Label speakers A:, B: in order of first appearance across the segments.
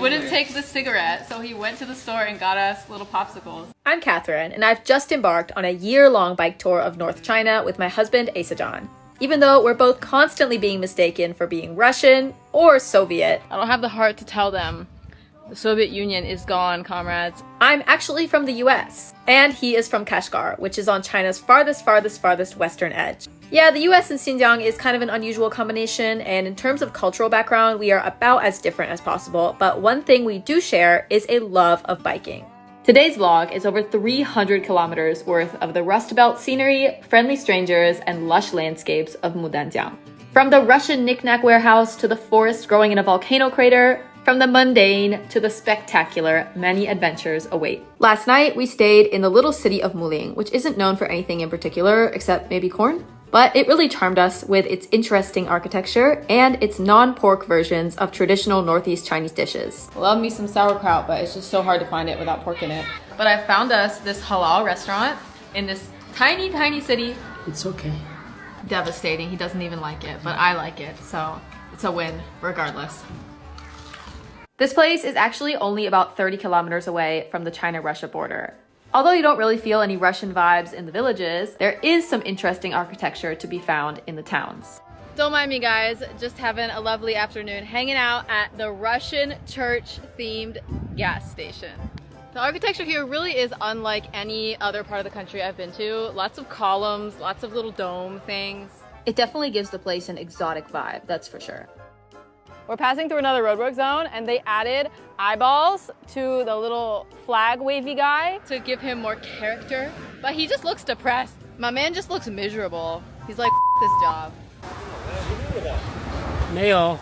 A: wouldn't take the cigarette, so he went to the store and got us little popsicles.
B: I'm Catherine, and I've just embarked on a year-long bike tour of North China with my husband, Asajan. Even though we're both constantly being mistaken for being Russian or Soviet,
A: I don't have the heart to tell them. The Soviet Union is gone, comrades.
B: I'm actually from the US, and he is from Kashgar, which is on China's farthest western edge. Yeah, the US and Xinjiang is kind of an unusual combination, and in terms of cultural background, we are about as different as possible, but one thing we do share is a love of biking. Today's vlog is over 300 kilometers worth of the Rust Belt scenery, friendly strangers, and lush landscapes of Mudanjiang. From the Russian knickknack warehouse to the forest growing in a volcano crater, from the mundane to the spectacular, many adventures await. Last night, we stayed in the little city of Muling, which isn't known for anything in particular, except maybe corn. But it really charmed us with its interesting architecture and its non-pork versions of traditional Northeast Chinese dishes.
A: Love me some sauerkraut, but it's just so hard to find it without pork in it. But I found us this halal restaurant in this tiny city.
C: It's okay.
A: Devastating. He doesn't even like it, but I like it, so it's a win regardless.
B: This place is actually only about 30 kilometers away from the China-Russia border. Although you don't really feel any Russian vibes in the villages, there is some interesting architecture to be found in the towns.
A: Don't mind me, guys, just having a lovely afternoon hanging out at the Russian church-themed gas station. The architecture here really is unlike any other part of the country I've been to. Lots of columns, lots of little dome things.
B: It definitely gives the place an exotic vibe, that's for sure.
A: We're passing through another roadwork zone, and they added eyeballs to the little flag wavy guy to give him more character. But he just looks depressed. My man just looks miserable. He's like, F this job.
C: 没有.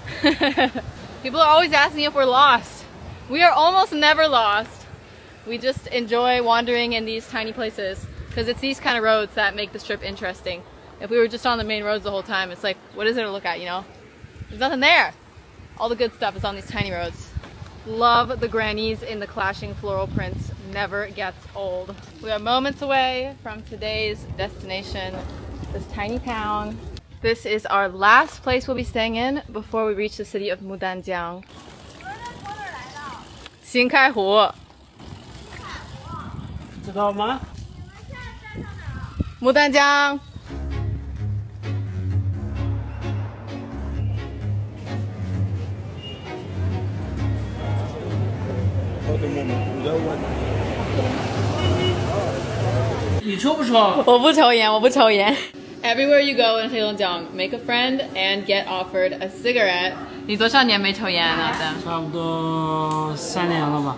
A: People are always asking if we're lost. We are almost never lost. We just enjoy wandering in these tiny places because it's these kind of roads that make this trip interesting. If we were just on the main roads the whole time, it's like, what is there to look at, you know? There's nothing there. All the good stuff is on these tiny roads. Love the grannies in the clashing floral prints. Never gets old. We are moments away from today's destination, this tiny town. This is our last place we'll be staying in before we reach the city of Mudanjiang. 新开湖.
C: 知道吗?
A: Mudanjiang. Everywhere you go in Heilongjiang, make a friend and get offered a cigarette. 你多少年没抽烟了？
C: 差不多3年了吧。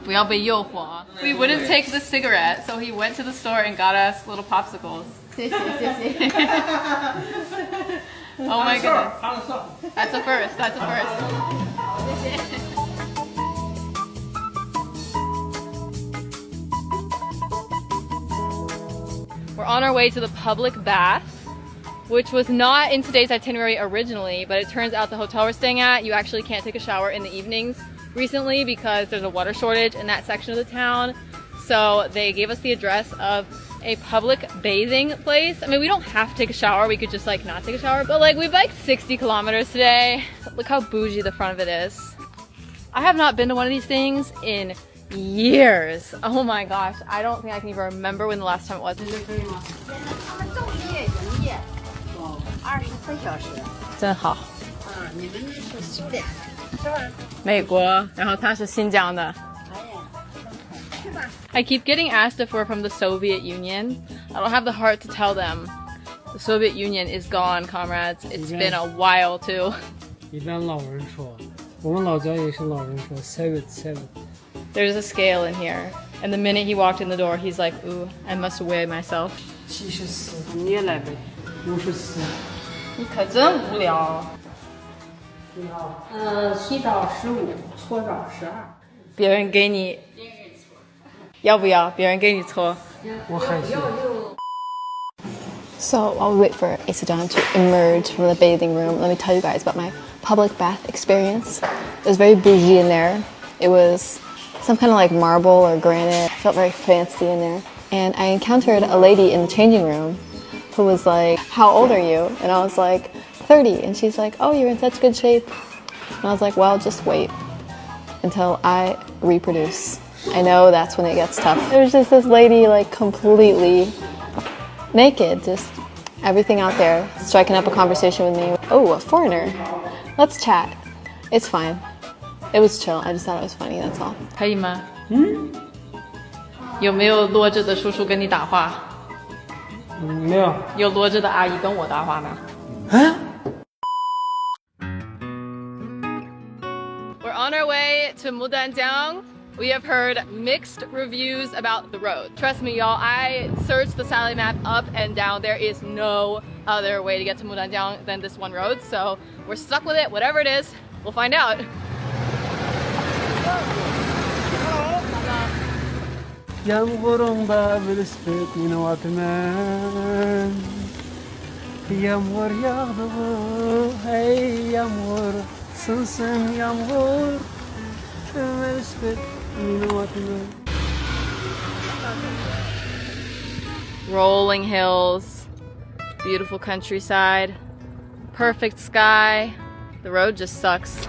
A: 不要被诱惑。We wouldn't take the cigarette, so he went to the store and got us little popsicles. 谢谢。Oh my goodness. That's a first. That's a first. We're on our way to the public bath, which was not in today's itinerary originally, but it turns out the hotel we're staying at, you actually can't take a shower in the evenings recently because there's a water shortage in that section of the town. So they gave us the address of a public bathing place. I mean, we don't have to take a shower. We could just like not take a shower, but like we've biked 60 kilometers today. Look how bougie the front of it is. I have not been to one of these things in years. Oh my gosh, I don't think I can even remember when the last time it was. 真好。你们是西边，美国，然后它是新疆的。I keep getting asked if we're from the Soviet Union. I don't have the heart to tell them. The Soviet Union is gone, comrades. It's been a while too.
C: 一般老人说，我们老家也是老人说 seven.
A: There's a scale in here. And the minute he walked in the door, he's like, ooh, I must weigh myself.
C: 74，你也来呗，54。
A: 你可真无聊。
D: 洗澡15，搓澡12。
A: 别人给你，要不要？别人给你搓。
C: 我害羞。
A: So while we wait for Asajan to emerge from the bathing room, let me tell you guys about my public bath experience. It was very bougie in there. It was some kind of like marble or granite. It felt very fancy in there. And I encountered a lady in the changing room who was like, how old are you? And I was like, 30. And she's like, oh, you're in such good shape. And I was like, well, just wait.
E: until I reproduce. I know that's when it gets tough. There's just this lady like completely naked, just everything out there, striking up a conversation with me. Oh, a foreigner. Let's chat. It's fine. It was chill. I just thought it was funny, that's all.
A: 可以吗？有没有裸着的叔叔跟你搭话？
C: 没有。
A: 有裸着的阿姨跟我搭话吗？ We're on our way to Mudanjiang. We have heard mixed reviews about the road. Trust me, y'all, I searched the satellite map up and down. There is no other way to get to Mudanjiang than this one road, so we're stuck with it. Whatever it is, we'll find out.
C: Yağmurunda بالسبت من واتمان Yağmur yağdı hey yağmur Sınsın yağmur بالسبت من واتمان
A: Rolling hills, beautiful countryside, perfect sky. The road just sucks.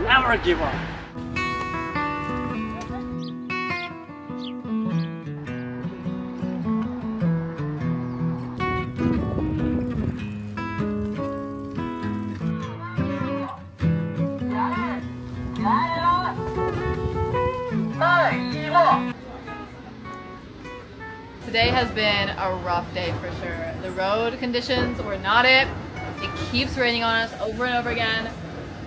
C: Never give up.
A: Today has been a rough day for sure. The road conditions were not it. It keeps raining on us over and over again,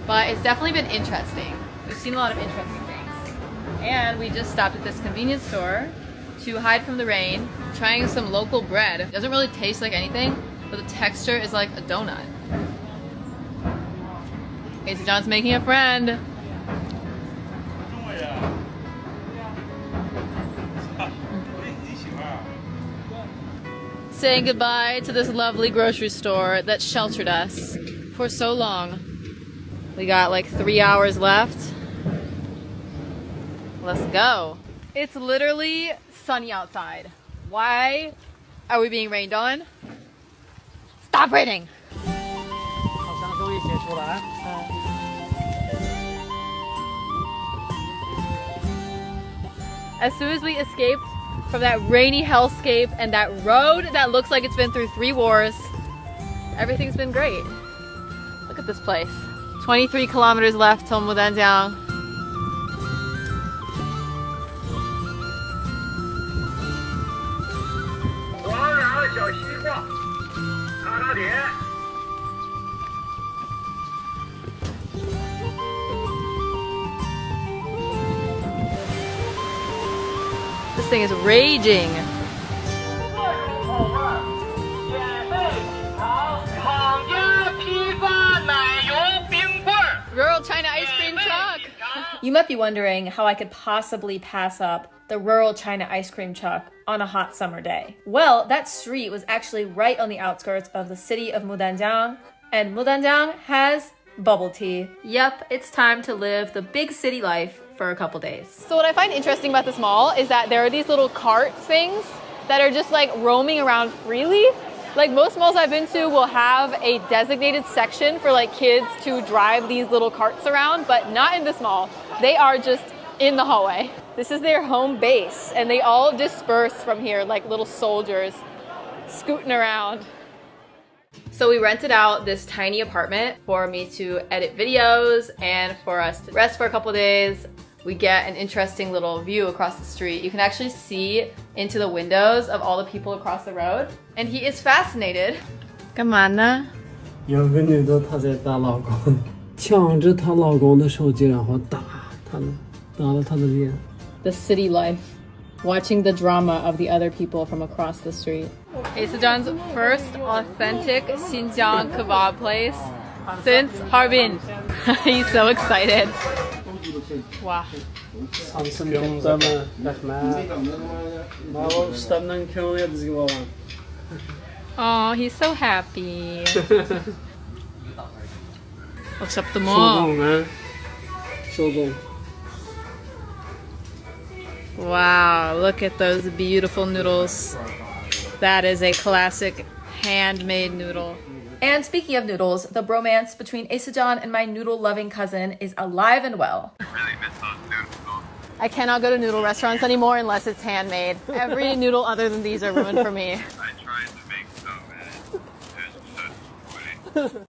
A: but it's definitely been interesting. We've seen a lot of interesting things. And we just stopped at this convenience store to hide from the rain, trying some local bread. It doesn't really taste like anything, but the texture is like a donut. Casey John's making a friend. Saying goodbye to this lovely grocery store that sheltered us for so long. We got like 3 hours left. Let's go. It's literally sunny outside. Why are we being rained on? Stop raining! As soon as we escaped from that rainy hellscape and that road that looks like it's been through 3 wars, everything's been great. Look at this place. 23 kilometers left till Mudanjiang. This thing is raging. Rural China ice cream truck.
B: You might be wondering how I could possibly pass up the rural China ice cream truck on a hot summer day. Well, that street was actually right on the outskirts of the city of Mudanjiang, and Mudanjiang has bubble tea. Yep, it's time to live the big city life for a couple days.
A: So what I find interesting about this mall is that there are these little cart things that are just like roaming around freely. Like most malls I've been to will have a designated section for like kids to drive these little carts around, but not in this mall. They are just in the hallway. This is their home base and they all disperse from here like little soldiers scooting around. So we rented out this tiny apartment for me to edit videos and for us to rest for a couple days. We get an interesting little view across the street. You can actually see into the windows of all the people across the road. And he is fascinated. Come on, na.
C: 有个女的，她在打老公，抢着她老公的手机，然后打了她的脸。
A: The city life. Watching the drama of the other people from across the street. Asajan's first authentic Xinjiang kebab place since Harbin. He's so excited. Wow. Oh, he's so happy. What's up the mall? Wow, look at those beautiful noodles. That is a classic handmade noodle.
B: And speaking of noodles, the bromance between Asajan and my noodle-loving cousin is alive and well.
F: I really miss
A: I cannot go to noodle restaurants anymore unless it's handmade. Every noodle other than these are ruined for me.
F: I tried to make some and it was just funny.